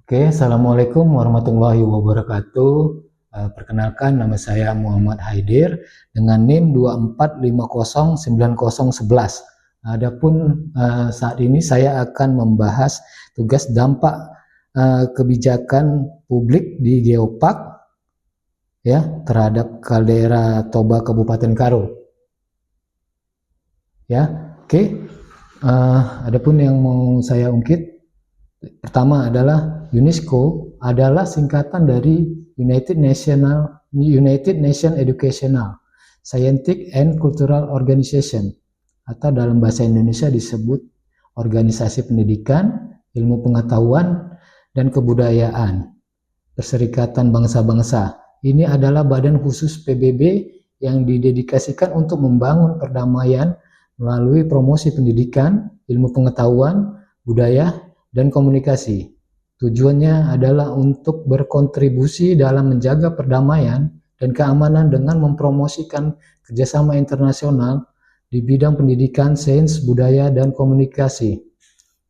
Oke, Assalamualaikum warahmatullahi wabarakatuh. Perkenalkan, nama saya Muhammad Haidir dengan NIM 24509011. Adapun saat ini saya akan membahas tugas dampak kebijakan publik di Geopark ya terhadap kaldera Toba Kabupaten Karo. Ya, oke. Adapun yang mau saya ungkit pertama adalah UNESCO adalah singkatan dari United Nation Educational, Scientific and Cultural Organization, atau dalam bahasa Indonesia disebut Organisasi Pendidikan, Ilmu Pengetahuan, dan Kebudayaan Perserikatan Bangsa-Bangsa. Ini adalah badan khusus PBB yang didedikasikan untuk membangun perdamaian melalui promosi pendidikan, ilmu pengetahuan, budaya, dan komunikasi. Tujuannya adalah untuk berkontribusi dalam menjaga perdamaian dan keamanan dengan mempromosikan kerjasama internasional di bidang pendidikan, sains, budaya, dan komunikasi.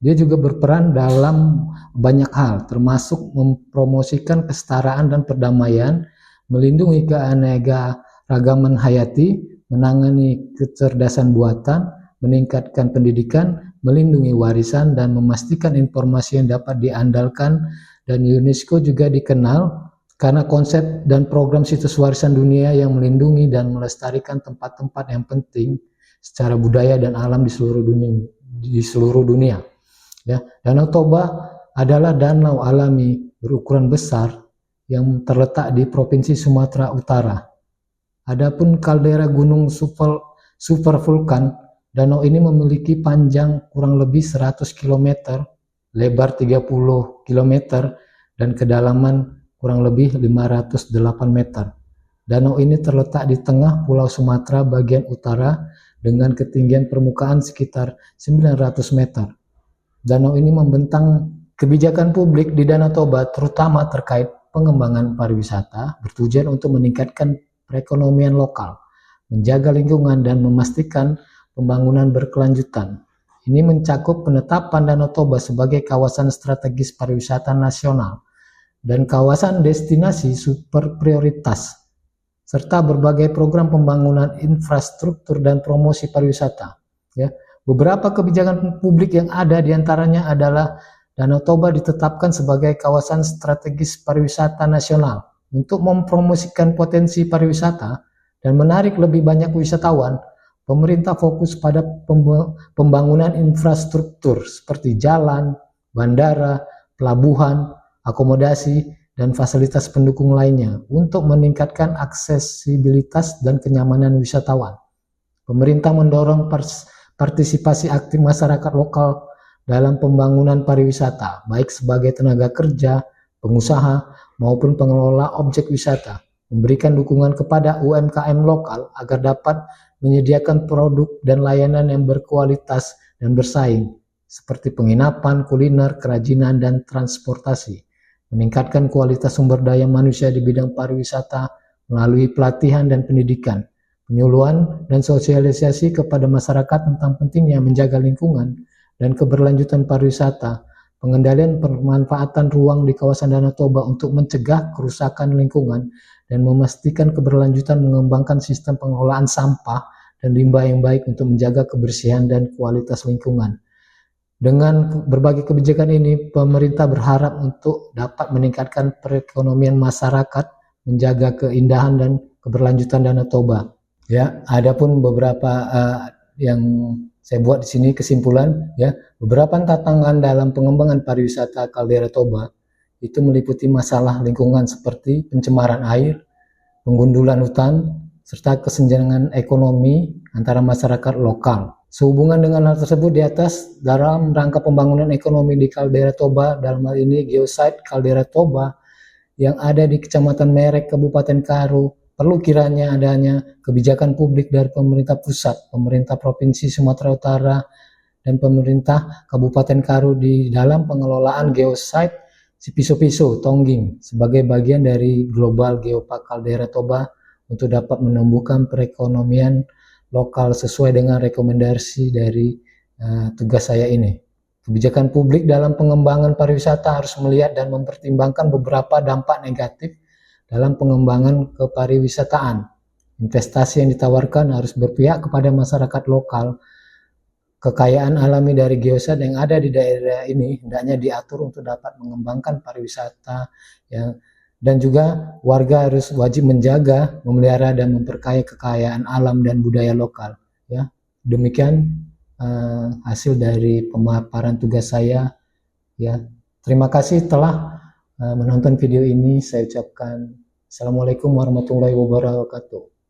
Dia juga berperan dalam banyak hal, termasuk mempromosikan kesetaraan dan perdamaian, melindungi keanekaragaman hayati, menangani kecerdasan buatan, meningkatkan pendidikan, melindungi warisan, dan memastikan informasi yang dapat diandalkan. Dan UNESCO juga dikenal karena konsep dan program situs warisan dunia yang melindungi dan melestarikan tempat-tempat yang penting secara budaya dan alam di seluruh dunia. Ya, Danau Toba adalah danau alami berukuran besar yang terletak di Provinsi Sumatera Utara. Adapun kaldera gunung supervulkan, danau ini memiliki panjang kurang lebih 100 km, lebar 30 km, dan kedalaman kurang lebih 508 meter. Danau ini terletak di tengah Pulau Sumatera bagian utara dengan ketinggian permukaan sekitar 900 meter. Danau ini membentang kebijakan publik di Danau Toba terutama terkait pengembangan pariwisata bertujuan untuk meningkatkan perekonomian lokal, menjaga lingkungan, dan memastikan pembangunan berkelanjutan. Ini mencakup penetapan Danau Toba sebagai kawasan strategis pariwisata nasional dan kawasan destinasi super prioritas, serta berbagai program pembangunan infrastruktur dan promosi pariwisata. Ya, beberapa kebijakan publik yang ada diantaranya adalah Danau Toba ditetapkan sebagai kawasan strategis pariwisata nasional untuk mempromosikan potensi pariwisata dan menarik lebih banyak wisatawan. Pemerintah fokus pada pembangunan infrastruktur seperti jalan, bandara, pelabuhan, akomodasi, dan fasilitas pendukung lainnya untuk meningkatkan aksesibilitas dan kenyamanan wisatawan. Pemerintah mendorong partisipasi aktif masyarakat lokal dalam pembangunan pariwisata, baik sebagai tenaga kerja, pengusaha, maupun pengelola objek wisata, memberikan dukungan kepada UMKM lokal agar dapat menyediakan produk dan layanan yang berkualitas dan bersaing, seperti penginapan, kuliner, kerajinan, dan transportasi, meningkatkan kualitas sumber daya manusia di bidang pariwisata melalui pelatihan dan pendidikan, penyuluhan dan sosialisasi kepada masyarakat tentang pentingnya menjaga lingkungan dan keberlanjutan pariwisata, pengendalian pemanfaatan ruang di kawasan Danau Toba untuk mencegah kerusakan lingkungan, dan memastikan keberlanjutan mengembangkan sistem pengelolaan sampah dan limbah yang baik untuk menjaga kebersihan dan kualitas lingkungan. Dengan berbagai kebijakan ini, pemerintah berharap untuk dapat meningkatkan perekonomian masyarakat, menjaga keindahan dan keberlanjutan Danau Toba. Ya, adapun beberapa yang saya buat di sini kesimpulan, ya, beberapa tantangan dalam pengembangan pariwisata kaldera Toba itu meliputi masalah lingkungan seperti pencemaran air, penggundulan hutan, serta kesenjangan ekonomi antara masyarakat lokal. Sehubungan dengan hal tersebut di atas, dalam rangka pembangunan ekonomi di kaldera Toba, dalam hal ini geosite kaldera Toba yang ada di Kecamatan Merek, Kabupaten Karo, perlu kiranya adanya kebijakan publik dari pemerintah pusat, pemerintah Provinsi Sumatera Utara, dan pemerintah Kabupaten Karo di dalam pengelolaan geosite Sipiso-Piso Tongging sebagai bagian dari Global Geopark Kaldera Toba untuk dapat menumbuhkan perekonomian lokal sesuai dengan rekomendasi dari tugas saya ini. Kebijakan publik dalam pengembangan pariwisata harus melihat dan mempertimbangkan beberapa dampak negatif dalam pengembangan kepariwisataan. Investasi yang ditawarkan harus berpihak kepada masyarakat lokal. Kekayaan alami dari geosat yang ada di daerah ini hendaknya diatur untuk dapat mengembangkan pariwisata, ya. Dan juga warga harus wajib menjaga, memelihara dan memperkaya kekayaan alam dan budaya lokal, ya. Demikian hasil dari pemaparan tugas saya, ya. Terima kasih telah menonton video ini. Saya ucapkan Assalamualaikum warahmatullahi wabarakatuh.